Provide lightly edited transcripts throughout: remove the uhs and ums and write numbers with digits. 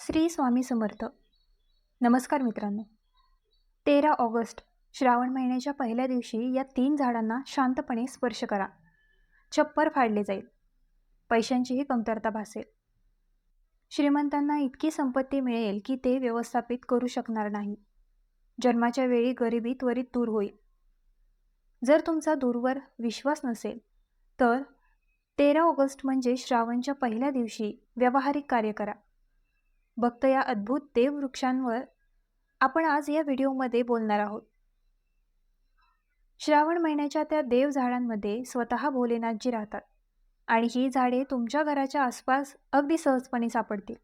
श्री स्वामी समर्थ. नमस्कार मित्रांनो. 13 ऑगस्ट श्रावण महिन्याच्या पहिल्या दिवशी या 3 झाडांना शांतपणे स्पर्श करा. छप्पर फाडले जाईल. पैशांचीही कमतरता भासेल. श्रीमंतांना इतकी संपत्ती मिळेल की ते व्यवस्थापित करू शकणार नाही. जन्माच्या वेळी गरिबी त्वरित दूर होईल. जर तुमचा दूरवर विश्वास नसेल तर 13 ऑगस्ट म्हणजे श्रावणच्या पहिल्या दिवशी व्यावहारिक कार्य करा. भक्त या अद्भुत देववृक्षांवर आपण आज या व्हिडिओमध्ये बोलणार आहोत. श्रावण महिन्याच्या त्या देव झाडांमध्ये स्वतः भोलेनाथजी राहतात आणि ही झाडे तुमच्या घराच्या आसपास अगदी सहजपणे सापडतील.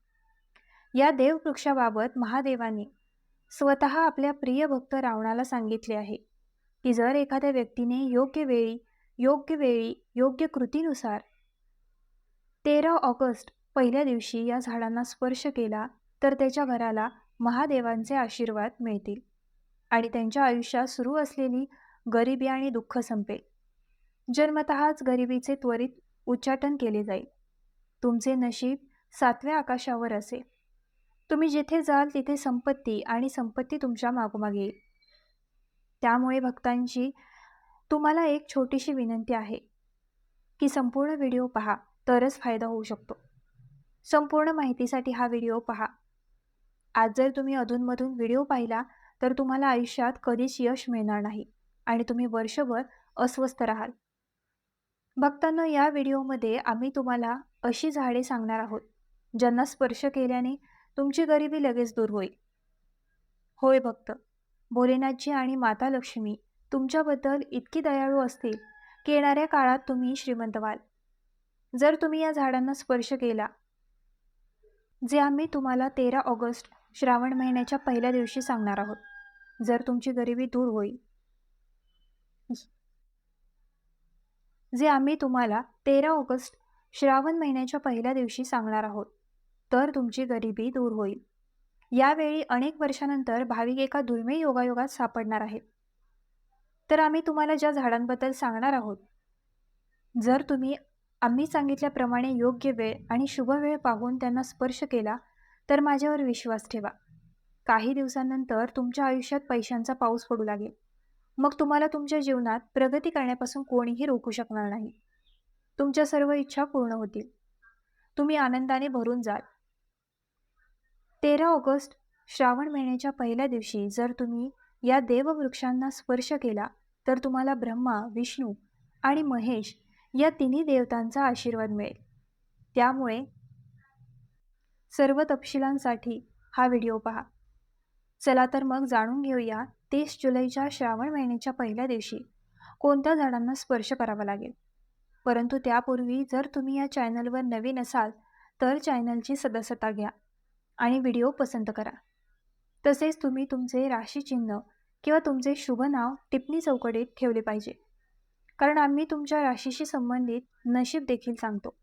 या देववृक्षाबाबत महादेवांनी स्वतः आपल्या प्रिय भक्त रावणाला सांगितले आहे की जर एखाद्या व्यक्तीने योग्य वेळी योग्य कृतीनुसार 13 ऑगस्ट पहिल्या दिवशी या झाडांना स्पर्श केला तर त्याच्या घराला महादेवांचे आशीर्वाद मिळतील आणि त्यांच्या आयुष्यात सुरू असलेली गरिबी आणि दुःख संपेल. जन्मतःच गरिबीचे त्वरित उच्चाटन केले जाईल. तुमचे नशीब 7व्या आकाशावर असेल. तुम्ही जिथे जाल तिथे संपत्ती तुमच्या मागोमाग येईल. त्यामुळे भक्तांची तुम्हाला एक छोटीशी विनंती आहे की संपूर्ण व्हिडिओ पहा, तरच फायदा होऊ शकतो. संपूर्ण माहितीसाठी हा व्हिडिओ पहा. आज जर तुम्ही अधूनमधून व्हिडिओ पाहिला तर तुम्हाला आयुष्यात कधीच यश मिळणार नाही आणि तुम्ही वर्षभर अस्वस्थ राहाल. भक्तांनो, या व्हिडिओमध्ये आम्ही तुम्हाला अशी झाडे सांगणार आहोत ज्यांना स्पर्श केल्याने तुमची गरिबी लगेच दूर होईल. होय भक्त, भोलेनाथजी आणि माता लक्ष्मी तुमच्याबद्दल इतकी दयाळू असतील की येणाऱ्या काळात तुम्ही श्रीमंत व्हाल. जर तुम्ही या झाडांना स्पर्श केला, जे आम्ही तुम्हाला 13 ऑगस्ट श्रावण महिन्याच्या पहिल्या दिवशी सांगणार आहोत, जर तुमची गरिबी दूर होईल. जे आम्ही तुम्हाला 13 ऑगस्ट श्रावण महिन्याच्या पहिल्या दिवशी सांगणार आहोत, तर तुमची गरिबी दूर होईल. यावेळी अनेक वर्षानंतर भाविक एका दुर्मिळ योगायोगात सापडणार आहेत. तर आम्ही तुम्हाला ज्या झाडांबद्दल सांगणार आहोत, जर तुम्ही आम्ही सांगितल्याप्रमाणे योग्य वेळ आणि शुभ वेळ पाहून त्यांना स्पर्श केला तर माझ्यावर विश्वास ठेवा. काही दिवसांनंतर तुमच्या आयुष्यात पैशांचा पाऊस पडू लागेल. मग तुम्हाला तुमच्या जीवनात प्रगती करण्यापासून कोणीही रोखू शकणार नाही. तुमच्या सर्व इच्छा पूर्ण होतील. तुम्ही आनंदाने भरून जाल. 13 ऑगस्ट श्रावण महिन्याच्या पहिल्या दिवशी जर तुम्ही या देववृक्षांना स्पर्श केला तर तुम्हाला ब्रह्मा, विष्णू आणि महेश या तिन्ही देवतांचा आशीर्वाद मिळेल. त्यामुळे सर्व तपशिलांसाठी हा व्हिडिओ पहा. चला तर मग जाणून घेऊया 30 जुलैच्या श्रावण महिन्याच्या पहिल्या दिवशी कोणत्या झाडांना स्पर्श करावा लागेल. परंतु त्यापूर्वी जर तुम्ही या चॅनलवर नवीन असाल तर चॅनलची सदस्यता घ्या आणि व्हिडिओ पसंत करा. तसेच तुम्ही तुमचे राशी चिन्ह किंवा तुमचे शुभ नाव टिप्पणी चौकटीत ठेवले पाहिजे, कारण आम्ही तुमच्या राशीशी संबंधित नशीब देखील सांगतो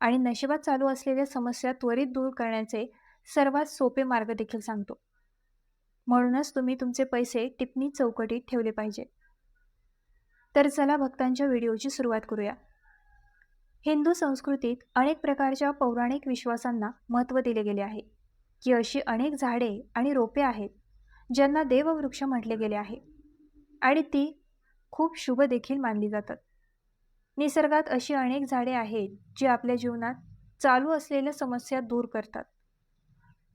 आणि नशिबात चालू असलेल्या समस्या त्वरित दूर करण्याचे सर्वात सोपे मार्ग देखील सांगतो. म्हणूनच तुम्ही तुमचे पैसे टिप्पणी चौकटीत ठेवले पाहिजे. तर चला भक्तांच्या व्हिडिओची सुरुवात करूया. हिंदू संस्कृतीत अनेक प्रकारच्या पौराणिक विश्वासांना महत्त्व दिले गेले आहे की अशी अनेक झाडे आणि रोपे आहेत ज्यांना देववृक्ष म्हटले गेले आहे आणि ती खूप शुभ देखील मानली जातात. निसर्गात अशी अनेक झाडे आहेत जी आपल्या जीवनात चालू असलेल्या समस्या दूर करतात.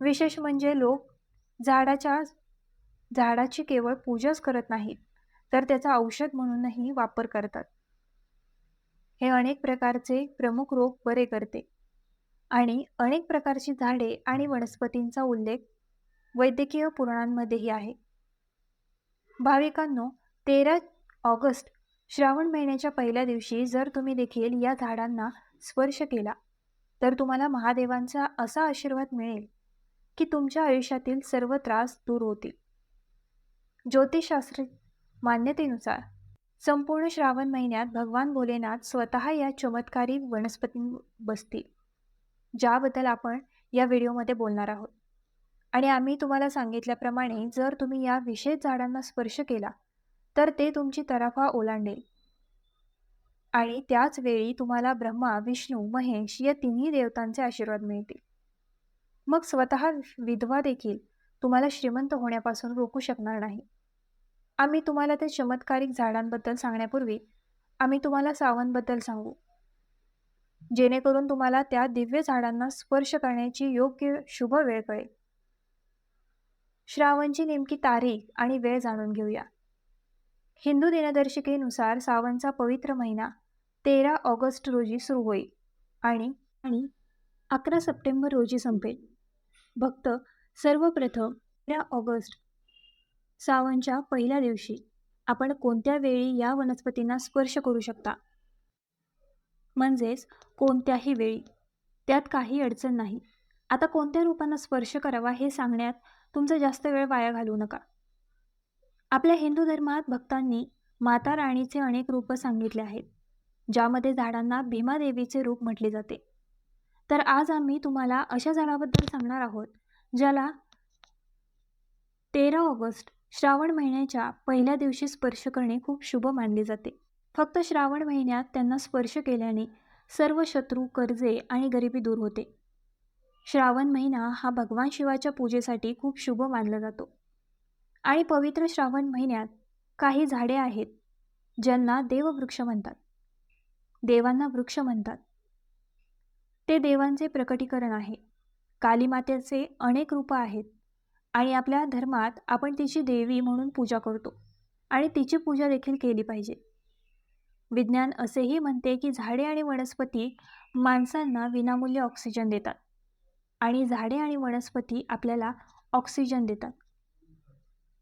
विशेष म्हणजे लोक झाडाची केवळ पूजाच करत नाहीत तर त्याचा औषध म्हणूनही वापर करतात. हे अनेक प्रकारचे प्रमुख रोग बरे करते आणि अनेक प्रकारची झाडे आणि वनस्पतींचा उल्लेख वैद्यकीय पुराणांमध्येही आहे. भाविकांनो, 13 ऑगस्ट श्रावण महिन्याच्या पहिल्या दिवशी जर तुम्ही देखील या झाडांना स्पर्श केला तर तुम्हाला महादेवांचा असा आशीर्वाद मिळेल की तुमच्या आयुष्यातील सर्व त्रास दूर होतील. ज्योतिषशास्त्र मान्यतेनुसार संपूर्ण श्रावण महिन्यात भगवान भोलेनाथ स्वतः या चमत्कारी वनस्पतींवर बसतील, ज्याबद्दल आपण या व्हिडिओमध्ये बोलणार आहोत. आणि आम्ही तुम्हाला सांगितल्याप्रमाणे जर तुम्ही या विशेष झाडांना स्पर्श केला तर ते तुमची तराफा ओलांडेल आणि त्याच वेळी तुम्हाला ब्रह्मा, विष्णू, महेश या तिन्ही देवतांचे आशीर्वाद मिळतील. मग स्वतः विधवा देखील तुम्हाला श्रीमंत होण्यापासून रोखू शकणार नाही. आम्ही तुम्हाला त्या चमत्कारिक झाडांबद्दल सांगण्यापूर्वी आम्ही तुम्हाला सावंतबद्दल सांगू, जेणेकरून तुम्हाला त्या दिव्य झाडांना स्पर्श करण्याची योग्य शुभ वेळ कळेल. श्रावणची नेमकी तारीख आणि वेळ जाणून घेऊया. हिंदू दिनदर्शिकेनुसार सावनचा पवित्र महिना 13 ऑगस्ट रोजी सुरू होईल आणि आणि 11 सप्टेंबर रोजी संपेल. भक्त सर्वप्रथम 13 ऑगस्ट सावनच्या पहिल्या दिवशी आपण कोणत्या वेळी या वनस्पतींना स्पर्श करू शकता, म्हणजेच कोणत्याही वेळी, त्यात काही अडचण नाही. आता कोणत्या रूपांना स्पर्श करावा हे सांगण्यात तुमचा जास्त वेळ वाया घालवू नका. आपल्या हिंदू धर्मात भक्तांनी माता राणीचे अनेक रूप सांगितले आहेत, ज्यामध्ये झाडांना भीमादेवीचे रूप म्हटले जाते. तर आज आम्ही तुम्हाला अशा झाडाबद्दल सांगणार आहोत ज्याला 13 ऑगस्ट श्रावण महिन्याच्या पहिल्या दिवशी स्पर्श करणे खूप शुभ मानले जाते. फक्त श्रावण महिन्यात त्यांना स्पर्श केल्याने सर्व शत्रू, कर्जे आणि गरिबी दूर होते. श्रावण महिना हा भगवान शिवाच्या पूजेसाठी खूप शुभ मानला जातो. आणि पवित्र श्रावण महिन्यात काही झाडे आहेत ज्यांना देववृक्ष म्हणतात. देवांना वृक्ष म्हणतात. ते देवांचे प्रकटीकरण आहे. कालीमातेचे अनेक रूपं आहेत आणि आपल्या धर्मात आपण तिची देवी म्हणून पूजा करतो आणि तिची पूजा देखील केली पाहिजे. विज्ञान असेही म्हणते की झाडे आणि वनस्पती माणसांना विनामूल्य ऑक्सिजन देतात आणि झाडे आणि वनस्पती आपल्याला ऑक्सिजन देतात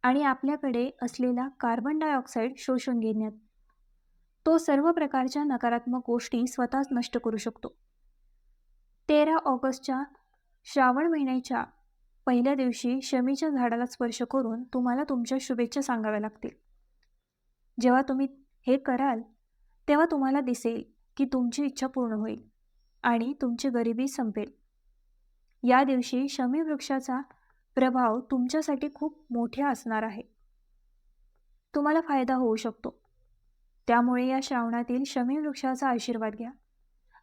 आणि आपल्याकडे असलेला कार्बन डायऑक्साईड शोषून घेण्यात तो सर्व प्रकारच्या नकारात्मक गोष्टी स्वतःच नष्ट करू शकतो. 13 ऑगस्टच्या श्रावण महिन्याच्या पहिल्या दिवशी शमीच्या झाडाला स्पर्श करून तुम्हाला तुमच्या शुभेच्छा सांगाव्या लागतील. जेव्हा तुम्ही हे कराल तेव्हा तुम्हाला दिसेल की तुमची इच्छा पूर्ण होईल आणि तुमची गरिबी संपेल. या दिवशी शमी वृक्षाचा प्रभाव तुमच्यासाठी खूप मोठा असणार आहे. तुम्हाला फायदा होऊ शकतो. त्यामुळे या श्रावणातील शमी वृक्षाचा आशीर्वाद घ्या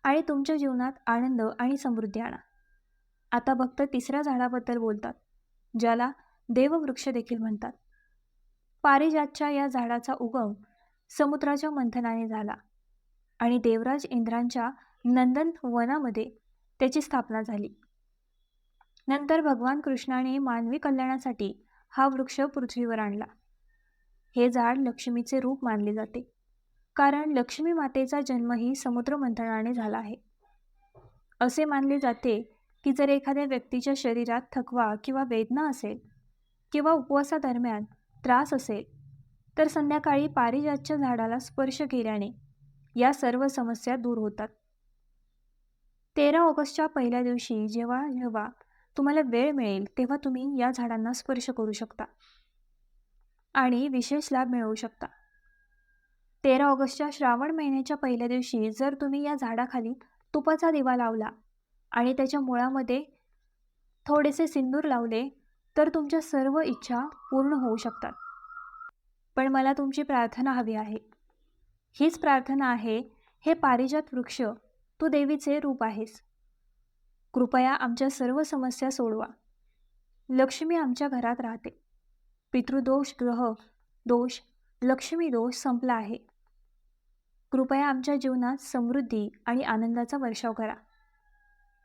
आणि तुमच्या जीवनात आनंद आणि समृद्धी आणा. आता भक्त तिसऱ्या झाडाबद्दल बोलतात, ज्याला देववृक्ष देखील म्हणतात. पारिजातच्या या झाडाचा उगम समुद्राच्या मंथनाने झाला आणि देवराज इंद्रांच्या नंदन वनामध्ये त्याची स्थापना झाली. नंतर भगवान कृष्णाने मानवी कल्याणासाठी हा वृक्ष पृथ्वीवर आणला. हे झाड लक्ष्मीचे रूप मानले जाते, कारण लक्ष्मी मातेचा जन्मही समुद्र मंथनाने झाला आहे. असे मानले जाते की जर एखाद्या व्यक्तीच्या शरीरात थकवा किंवा वेदना असेल किंवा उपवासादरम्यान त्रास असेल तर संध्याकाळी पारिजातच्या झाडाला स्पर्श केल्याने या सर्व समस्या दूर होतात. 13 ऑगस्टच्या पहिल्या दिवशी जेव्हा जेव्हा तुम्हाला वेळ मिळेल तेव्हा तुम्ही या झाडांना स्पर्श करू शकता आणि विशेष लाभ मिळवू शकता. 13 ऑगस्टच्या श्रावण महिन्याच्या पहिल्या दिवशी जर तुम्ही या झाडाखाली तुपाचा दिवा लावला आणि त्याच्या मुळामध्ये थोडेसे सिंदूर लावले तर तुमच्या सर्व इच्छा पूर्ण होऊ शकतात. पण मला तुमची प्रार्थना हवी आहे. हीच प्रार्थना आहे, हे पारिजात वृक्ष, तू देवीचे रूप आहेस. कृपया आमच्या सर्व समस्या सोडवा. लक्ष्मी आमच्या घरात राहते. पितृदोष, ग्रह दोष, लक्ष्मी दोष संपला आहे. कृपया आमच्या जीवनात समृद्धी आणि आनंदाचा वर्षाव करा.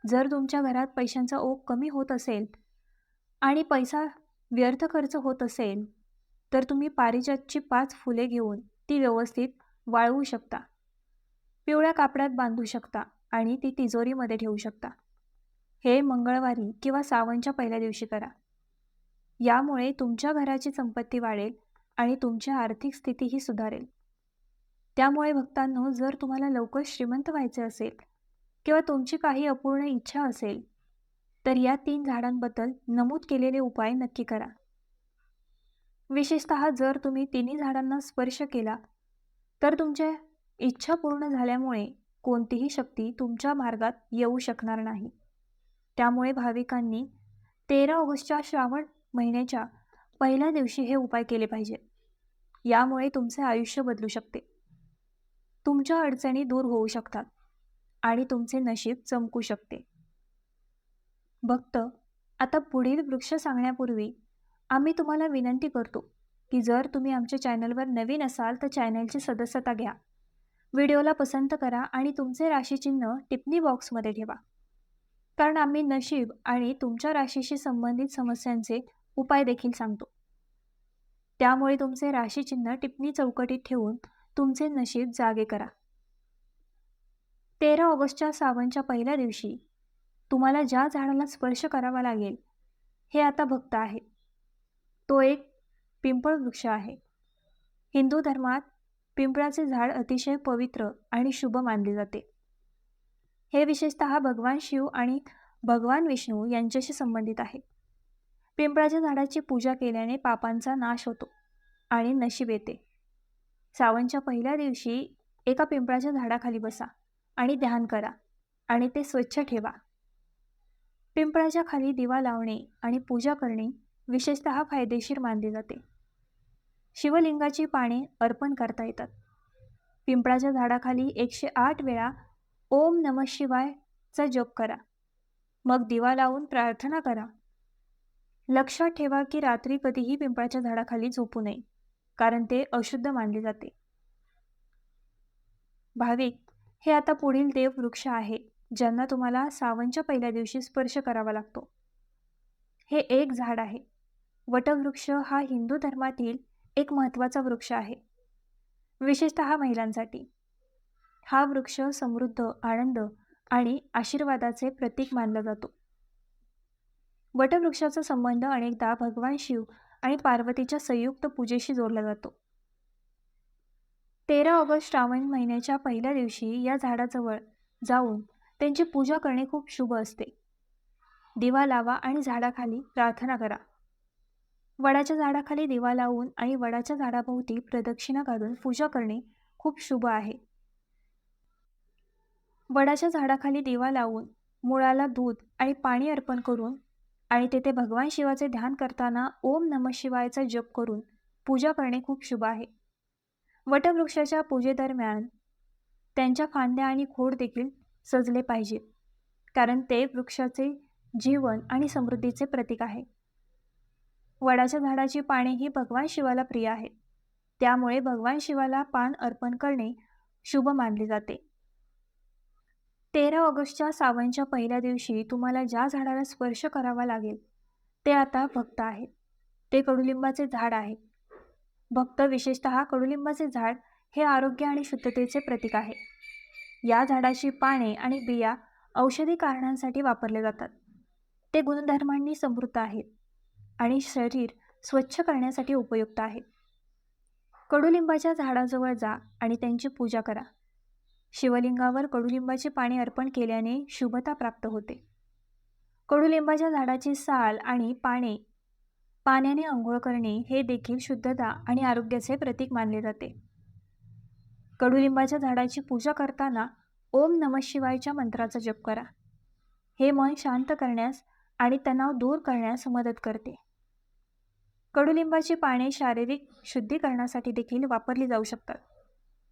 जर तुमच्या घरात पैशांचा ओघ कमी होत असेल आणि पैसा व्यर्थ खर्च होत असेल तर तुम्ही पारिजातची 5 फुले घेऊन ती व्यवस्थित वाळवू शकता, पिवळ्या कापडात बांधू शकता आणि ती तिजोरीमध्ये ठेवू शकता. हे मंगळवारी किंवा सावनच्या पहिल्या दिवशी करा. यामुळे तुमच्या घराची संपत्ती वाढेल आणि तुमची आर्थिक स्थितीही सुधारेल. त्यामुळे भक्तांनो, जर तुम्हाला लवकर श्रीमंत व्हायचे असेल किंवा तुमची काही अपूर्ण इच्छा असेल तर या 3 झाडांबद्दल नमूद केलेले उपाय नक्की करा. विशेषतः जर तुम्ही तिन्ही झाडांना स्पर्श केला तर तुमच्या इच्छा पूर्ण झाल्यामुळे कोणतीही शक्ती तुमच्या मार्गात येऊ शकणार नाही. त्यामुळे भाविकांनी 13 ऑगस्टच्या श्रावण महिन्याच्या पहिल्या दिवशी हे उपाय केले पाहिजे. यामुळे तुमचे आयुष्य बदलू शकते, तुमच्या अडचणी दूर होऊ शकतात आणि तुमचे नशीब चमकू शकते. भक्त आता पुढील वृक्ष सांगण्यापूर्वी आम्ही तुम्हाला विनंती करतो की जर तुम्ही आमच्या चॅनलवर नवीन असाल तर चॅनलची सदस्यता घ्या. व्हिडिओला पसंत करा आणि तुमचे राशीचिन्ह टिप्पणी बॉक्समध्ये ठेवा. कारण आम्ही नशीब आणि तुमच्या राशीशी संबंधित समस्यांचे उपाय देखील सांगतो. त्यामुळे तुमचे राशीचिन्ह टिप्पणी चौकटीत ठेवून तुमचे नशीब जागे करा. 13 ऑगस्टच्या सावनच्या पहिल्या दिवशी तुम्हाला ज्या झाडाला स्पर्श करावा लागेल हे आता भक्त आहे. तो एक पिंपळ वृक्ष आहे. हिंदू धर्मात पिंपळाचे झाड अतिशय पवित्र आणि शुभ मानले जाते. हे विशेषतः भगवान शिव आणि भगवान विष्णू यांच्याशी संबंधित आहे. पिंपळाच्या झाडाची पूजा केल्याने पापांचा नाश होतो आणि नशीब येते. सावनच्या पहिल्या दिवशी एका पिंपळाच्या झाडाखाली बसा आणि ध्यान करा आणि ते स्वच्छ ठेवा. पिंपळाच्या खाली दिवा लावणे आणि पूजा करणे विशेषतः फायदेशीर मानले जाते. शिवलिंगाची पाने अर्पण करता येतात. पिंपळाच्या झाडाखाली 108 वेळा ओम नमः शिवायचा जप करा. मग दिवा लावून प्रार्थना करा. लक्षात ठेवा की रात्री कधीही पिंपळाच्या झाडाखाली झोपू नये, कारण ते अशुद्ध मानले जाते. भाविक, हे आता पुढील देववृक्ष आहे ज्यांना तुम्हाला सावनच्या पहिल्या दिवशी स्पर्श करावा लागतो. हे एक झाड आहे. वटवृक्ष हा हिंदू धर्मातील एक महत्त्वाचा वृक्ष आहे, विशेषतः महिलांसाठी. हा वृक्ष समृद्ध, आनंद आणि आशीर्वादाचे प्रतीक मानला जातो. वटवृक्षाचा संबंध अनेकदा भगवान शिव आणि पार्वतीच्या संयुक्त पूजेशी जोडला जातो. 13 ऑगस्ट श्रावण महिन्याच्या पहिल्या दिवशी या झाडाजवळ जाऊन त्यांची पूजा करणे खूप शुभ असते. दिवा लावा आणि झाडाखाली प्रार्थना करा. वडाच्या झाडाखाली दिवा लावून आणि वडाच्या झाडाभोवती प्रदक्षिणा घालून पूजा करणे खूप शुभ आहे. वडाच्या झाडाखाली दिवा लावून मुळाला दूध आणि पाणी अर्पण करून आणि तेथे भगवान शिवाचे ध्यान करताना ओम नमः शिवायचा जप करून पूजा करणे खूप शुभ आहे. वटवृक्षाच्या पूजेदरम्यान त्यांच्या फांद्या आणि खोड देखील सजले पाहिजे, कारण ते वृक्षाचे जीवन आणि समृद्धीचे प्रतीक आहे. वडाच्या झाडाची पाने ही भगवान शिवाला प्रिय आहेत. त्यामुळे भगवान शिवाला पान अर्पण करणे शुभ मानले जाते. 13 ऑगस्टच्या सावनच्या पहिल्या दिवशी तुम्हाला ज्या झाडाला स्पर्श करावा लागेल ते आता भक्त आहेत. ते कडुलिंबाचे झाड आहे. भक्त, विशेषतः कडुलिंबाचे झाड हे आरोग्य आणि शुद्धतेचे प्रतीक आहे. या झाडाची पाने आणि बिया औषधी कारणांसाठी वापरले जातात. ते गुणधर्मांनी समृद्ध आहेत आणि शरीर स्वच्छ करण्यासाठी उपयुक्त आहेत. कडुलिंबाच्या झाडाजवळ जा आणि त्यांची पूजा करा. शिवलिंगावर कडुलिंबाची पाने अर्पण केल्याने शुभता प्राप्त होते. कडुलिंबाच्या झाडाची साल आणि पाण्याने अंघोळ करणे हे देखील शुद्धता आणि आरोग्याचे प्रतीक मानले जाते. कडुलिंबाच्या झाडाची पूजा करताना ओम नमः शिवायच्या मंत्राचा जप करा. हे मन शांत करण्यास आणि तणाव दूर करण्यास मदत करते. कडुलिंबाची पाने शारीरिक शुद्धीकरणासाठी देखील वापरली जाऊ शकतात.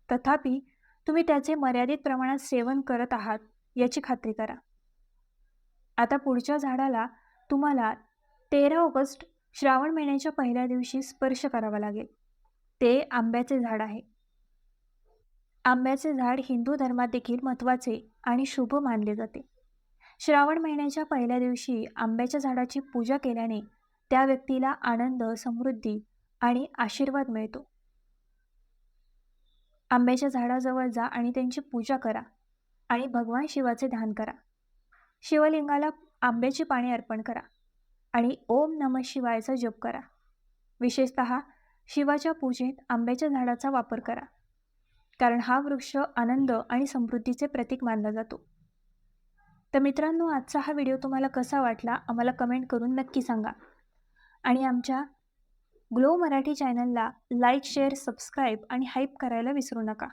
तथापि तुम्ही त्याचे मर्यादित प्रमाणात सेवन करत आहात याची खात्री करा. आता पुढच्या झाडाला तुम्हाला 13 ऑगस्ट श्रावण महिन्याच्या पहिल्या दिवशी स्पर्श करावा लागेल. ते आंब्याचे झाड आहे. आंब्याचे झाड हिंदू धर्मात देखील महत्त्वाचे आणि शुभ मानले जाते. श्रावण महिन्याच्या पहिल्या दिवशी आंब्याच्या झाडाची पूजा केल्याने त्या व्यक्तीला आनंद, समृद्धी आणि आशीर्वाद मिळतो. आंब्याच्या झाडाजवळ जा आणि त्यांची पूजा करा आणि भगवान शिवाचे ध्यान करा. शिवलिंगाला आंब्याची पाने अर्पण करा आणि ओम नमः शिवायचा जप करा. विशेषतः शिवाच्या पूजेत आंब्याच्या झाडाचा वापर करा, कारण हा वृक्ष आनंद आणि समृद्धीचे प्रतीक मानला जातो. तर मित्रांनो, आजचा हा व्हिडिओ तुम्हाला कसा वाटला आम्हाला कमेंट करून नक्की सांगा. आणि आमच्या ग्लो मराठी चॅनलला लाईक, शेअर, सबस्क्राईब आणि हाईप करायला विसरू नका.